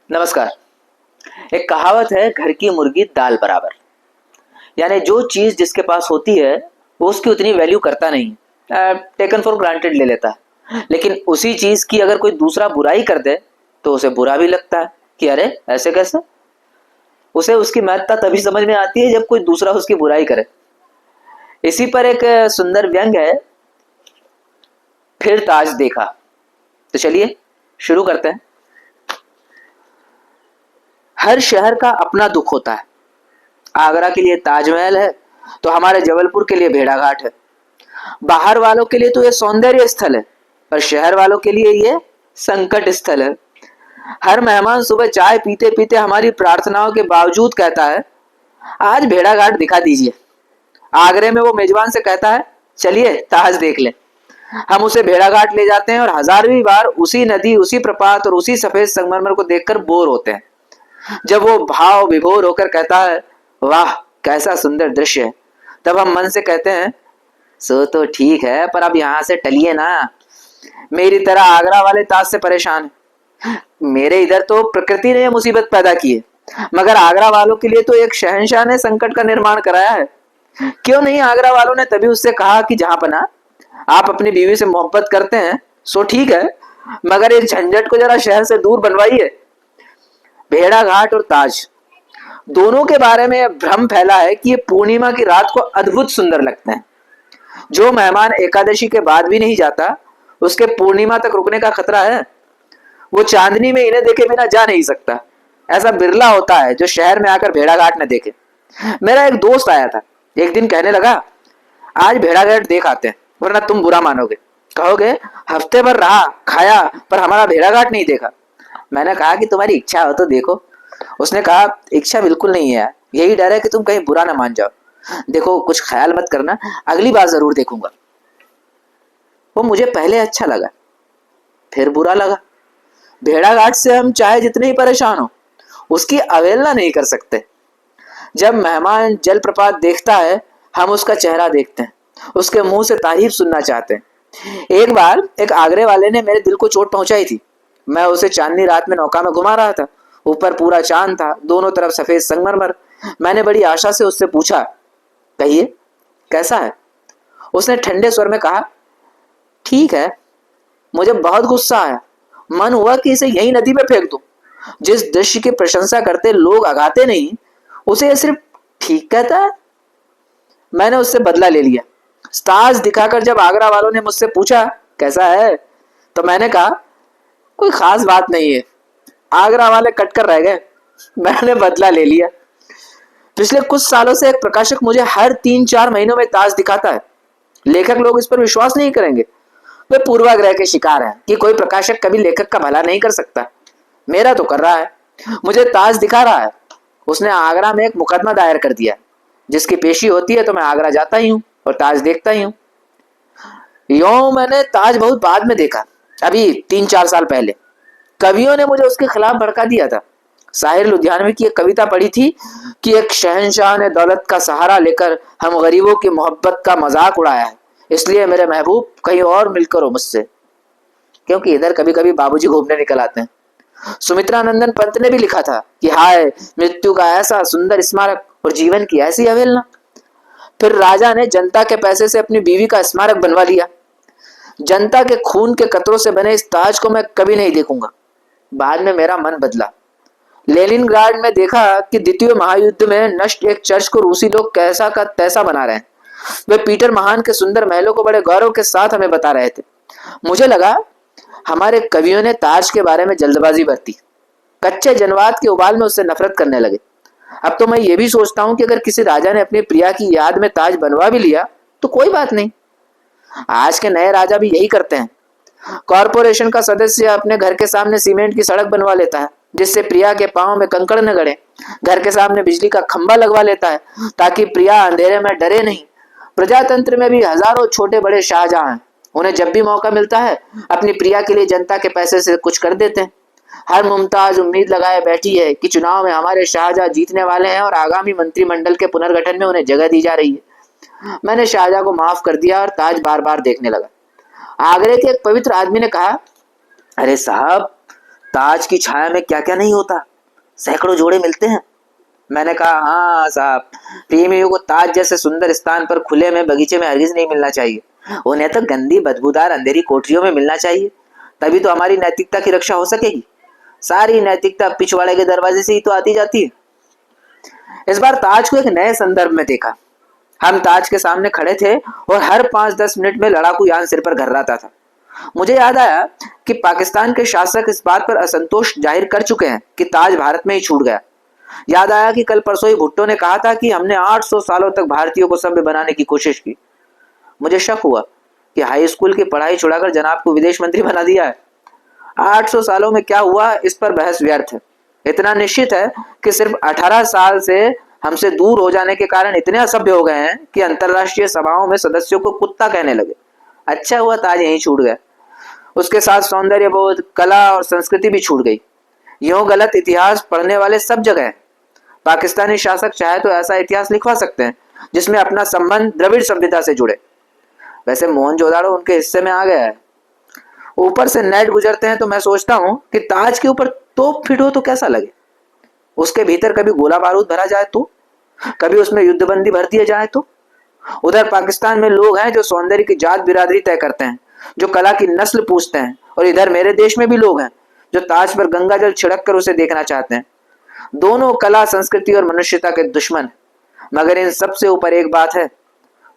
नमस्कार। एक कहावत है, घर की मुर्गी दाल बराबर। यानी जो चीज जिसके पास होती है वो उसकी उतनी वैल्यू करता नहीं, टेकन फॉर ग्रांटेड ले लेता है। लेकिन उसी चीज की अगर कोई दूसरा बुराई कर दे तो उसे बुरा भी लगता है कि अरे ऐसे कैसे। उसे उसकी महत्ता तभी समझ में आती है जब कोई दूसरा उसकी बुराई करे। इसी पर एक सुंदर व्यंग है, फिर ताज देखा। तो चलिए शुरू करते हैं। हर शहर का अपना दुख होता है। आगरा के लिए ताजमहल है तो हमारे जबलपुर के लिए भेड़ाघाट है। बाहर वालों के लिए तो ये सौंदर्य स्थल है, पर शहर वालों के लिए ये संकट स्थल है। हर मेहमान सुबह चाय पीते पीते हमारी प्रार्थनाओं के बावजूद कहता है, आज भेड़ाघाट दिखा दीजिए। आगरे में वो मेजबान से कहता है, चलिए ताज देख ले। हम उसे भेड़ाघाट ले जाते हैं और हजारवीं बार उसी नदी, उसी प्रपात और उसी सफेद संगमरमर को देखकर बोर होते हैं। जब वो भाव विभोर होकर कहता है, वाह कैसा सुंदर दृश्य है, तब हम मन से कहते हैं, सो तो ठीक है, पर अब यहां से टलिए ना। मेरी तरह आगरा वाले ताज से परेशान है। मेरे इधर तो प्रकृति ने यह मुसीबत पैदा की है, मगर आगरा वालों के लिए तो एक शहंशाह ने संकट का निर्माण कराया है। क्यों नहीं आगरा वालों ने तभी उससे कहा कि जहां पना आप अपनी बीवी से मोहब्बत करते हैं सो ठीक है, मगर इस झंझट को जरा शहर से दूर बनवाइए। भेड़ाघाट और ताज दोनों के बारे में भ्रम फैला है कि ये पूर्णिमा की रात को अद्भुत सुंदर लगते हैं। जो मेहमान एकादशी के बाद भी नहीं जाता उसके पूर्णिमा तक रुकने का खतरा है। वो चांदनी में इन्हें देखे बिना जा नहीं सकता। ऐसा बिरला होता है जो शहर में आकर भेड़ाघाट न देखे। मेरा एक दोस्त आया था, एक दिन कहने लगा, आज भेड़ाघाट देख आते हैं, वरना तुम बुरा मानोगे, कहोगे हफ्ते भर रहा खाया पर हमारा भेड़ाघाट नहीं देखा। मैंने कहा कि तुम्हारी इच्छा हो तो देखो। उसने कहा, इच्छा बिल्कुल नहीं है, यही डर है कि तुम कहीं बुरा ना मान जाओ। देखो कुछ ख्याल मत करना, अगली बार जरूर देखूंगा। वो मुझे पहले अच्छा लगा, फिर बुरा लगा। भेड़ाघाट से हम चाहे जितने ही परेशान हो उसकी अवहेलना नहीं कर सकते। जब मेहमान जलप्रपात देखता है हम उसका चेहरा देखते हैं, उसके मुंह से तारीफ सुनना चाहते हैं। एक बार एक आगरे वाले ने मेरे दिल को चोट पहुंचाई थी। मैं उसे चांदनी रात में नौका में घुमा रहा था। ऊपर पूरा चांद था, दोनों तरफ सफेद संगमरमर। मैंने बड़ी आशा से उससे पूछा, कहिए कैसा है। उसने ठंडे स्वर में कहा, ठीक है। मुझे बहुत गुस्सा आया, मन हुआ कि इसे यही नदी में फेंक दूं। जिस दृश्य की प्रशंसा करते लोग आगाते नहीं, उसे यह सिर्फ ठीक कहता है। मैंने उससे बदला ले लिया। स्टार्स दिखाकर जब आगरा वालों ने मुझसे पूछा कैसा है, तो मैंने कहा कोई खास बात नहीं है। आगरा वाले कटकर रह गए। मैंने बदला ले लिया। पिछले कुछ सालों से एक प्रकाशक मुझे हर 3-4 महीनों में ताज दिखाता है। लेखक लोग इस पर विश्वास नहीं करेंगे। वे पूर्वाग्रह के शिकार हैं कि कोई प्रकाशक कभी लेखक का भला नहीं कर सकता। मेरा तो कर रहा है, मुझे ताज दिखा रहा है। उसने आगरा में एक मुकदमा दायर कर दिया, जिसकी पेशी होती है तो मैं आगरा जाता ही हूँ और ताज देखता ही हूँ। यूं मैंने ताज बहुत बाद में देखा, अभी 3-4 साल पहले। कवियों ने मुझे उसके खिलाफ भड़का दिया था। साहिर लुधियानवी की एक कविता पढ़ी थी कि एक शहंशाह ने दौलत का सहारा लेकर हम गरीबों की मोहब्बत का मजाक उड़ाया है, इसलिए मेरे महबूब कहीं और मिलकर हो मुझसे, क्योंकि इधर कभी कभी बाबूजी घूमने निकल आते हैं। सुमित्रा नंदन पंत ने भी लिखा था कि हाय मृत्यु का ऐसा सुंदर स्मारक और जीवन की ऐसी अवहेलना। फिर राजा ने जनता के पैसे से अपनी बीवी का स्मारक बनवा लिया। जनता के खून के कतरों से बने इस ताज को मैं कभी नहीं देखूंगा। बाद में मेरा मन बदला। लेनिनग्राड में देखा कि द्वितीय महायुद्ध में नष्ट एक चर्च को रूसी लोग कैसा का तैसा बना रहे हैं। वे पीटर महान के सुंदर महलों को बड़े गौरव के साथ हमें बता रहे थे। मुझे लगा हमारे कवियों ने ताज के बारे में जल्दबाजी बरती, कच्चे जनवाद के उबाल में उससे नफरत करने लगे। अब तो मैं ये भी सोचता हूँ कि अगर किसी राजा ने अपनी प्रिया की याद में ताज बनवा भी लिया तो कोई बात नहीं। आज के नए राजा भी यही करते हैं। कॉरपोरेशन का सदस्य अपने घर के सामने सीमेंट की सड़क बनवा लेता है जिससे प्रिया के पांव में कंकड़ न गड़े। घर के सामने बिजली का खंभा लगवा लेता है ताकि प्रिया अंधेरे में डरे नहीं। प्रजातंत्र में भी हजारों छोटे बड़े शाहजहां हैं। उन्हें जब भी मौका मिलता है अपनी प्रिया के लिए जनता के पैसे से कुछ कर देते हैं। हर मुमताज उम्मीद लगाए बैठी है कि चुनाव में हमारे शाहजहां जीतने वाले हैं और आगामी मंत्रिमंडल के पुनर्गठन में उन्हें जगह दी जा रही है। मैंने शाहजहां को माफ कर दिया और ताज बार बार देखने लगा। आगरे के एक पवित्र आदमी ने कहा, अरे साहब ताज की छाया में क्या क्या नहीं होता, सैकड़ों जोड़े मिलते हैं। मैंने कहा, हाँ साहब, प्रेमियों को ताज जैसे सुंदर स्थान पर खुले में बगीचे में हरगिज नहीं मिलना चाहिए, उन्हें तो गंदी बदबूदार अंधेरी कोठरियों में मिलना चाहिए। तभी तो हमारी नैतिकता की रक्षा हो सकेगी। सारी नैतिकता पिछवाड़े के दरवाजे से ही तो आती जाती है। इस बार ताज को एक नए संदर्भ में देखा। हम ताज के सामने खड़े थे और हर 5-10 मिनट में लड़ाकू यान सिर पर घर्राता था। मुझे याद आया कि पाकिस्तान के शासक इस बात पर असंतोष जाहिर कर चुके हैं कि ताज भारत में ही छूट गया। याद आया कि कल परसों ही भुट्टो ने कहा था कि हमने 800 सालों तक भारतीयों को सभ्य बनाने की कोशिश की। मुझे शक हुआ कि हाई स्कूल की पढ़ाई छुड़ाकर जनाब को विदेश मंत्री बना दिया है। 800 सालों में क्या हुआ, इस पर बहस व्यर्थ है। इतना निश्चित है कि सिर्फ 18 साल से हमसे दूर हो जाने के कारण इतने असभ्य हो गए हैं कि अंतरराष्ट्रीय सभाओं में सदस्यों को कुत्ता कहने लगे। अच्छा हुआ ताज यहीं छूट गया। उसके साथ सौंदर्य बोध, कला और संस्कृति भी छूट गई। यूं गलत इतिहास पढ़ने वाले सब जगह हैं। पाकिस्तानी शासक चाहे तो ऐसा इतिहास लिखवा सकते हैं जिसमें अपना संबंध द्रविड़ सभ्यता से जुड़े। वैसे मोहनजोदाड़ो उनके हिस्से में आ गया है। ऊपर से नेट गुजरते हैं तो मैं सोचता हूं कि ताज के ऊपर तोप फिट तो कैसा लगे। उसके भीतर कभी गोला बारूद भरा जाए तो, कभी उसमें युद्धबंदी भर दिया जाए तो। उधर पाकिस्तान में लोग हैं जो सौंदर्य की जात बिरादरी तय करते हैं, जो कला की नस्ल पूछते हैं, और इधर मेरे देश में भी लोग हैं जो ताज पर गंगा जल छिड़क कर उसे देखना चाहते हैं। दोनों कला, संस्कृति और मनुष्यता के दुश्मन। मगर इन सबसे ऊपर एक बात है,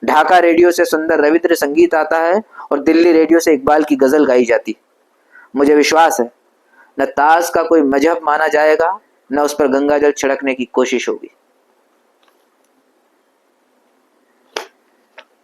ढाका रेडियो से सुंदर रविंद्र संगीत आता है और दिल्ली रेडियो से इकबाल की गजल गाई जाती। मुझे विश्वास है न ताज का कोई मजहब माना जाएगा, न उस पर गंगा जल छिड़कने की कोशिश होगी।